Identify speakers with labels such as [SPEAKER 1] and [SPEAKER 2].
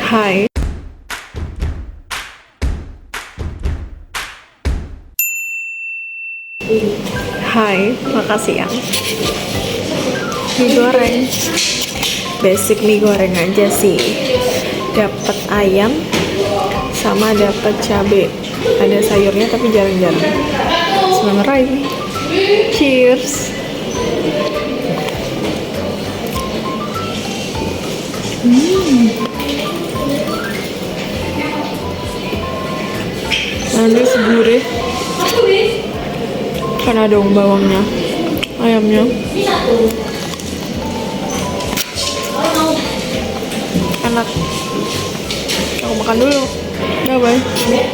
[SPEAKER 1] Hai. Hai, makasih ya. Mie goreng. Basic mie goreng aja sih. Dapat ayam sama dapat cabe. Ada sayurnya tapi jarang-jarang. Sebenarnya ini. Cheers. Manis gurih. Kan ada bawangnya, ayamnya. Enak. Aku makan dulu. Bye bye.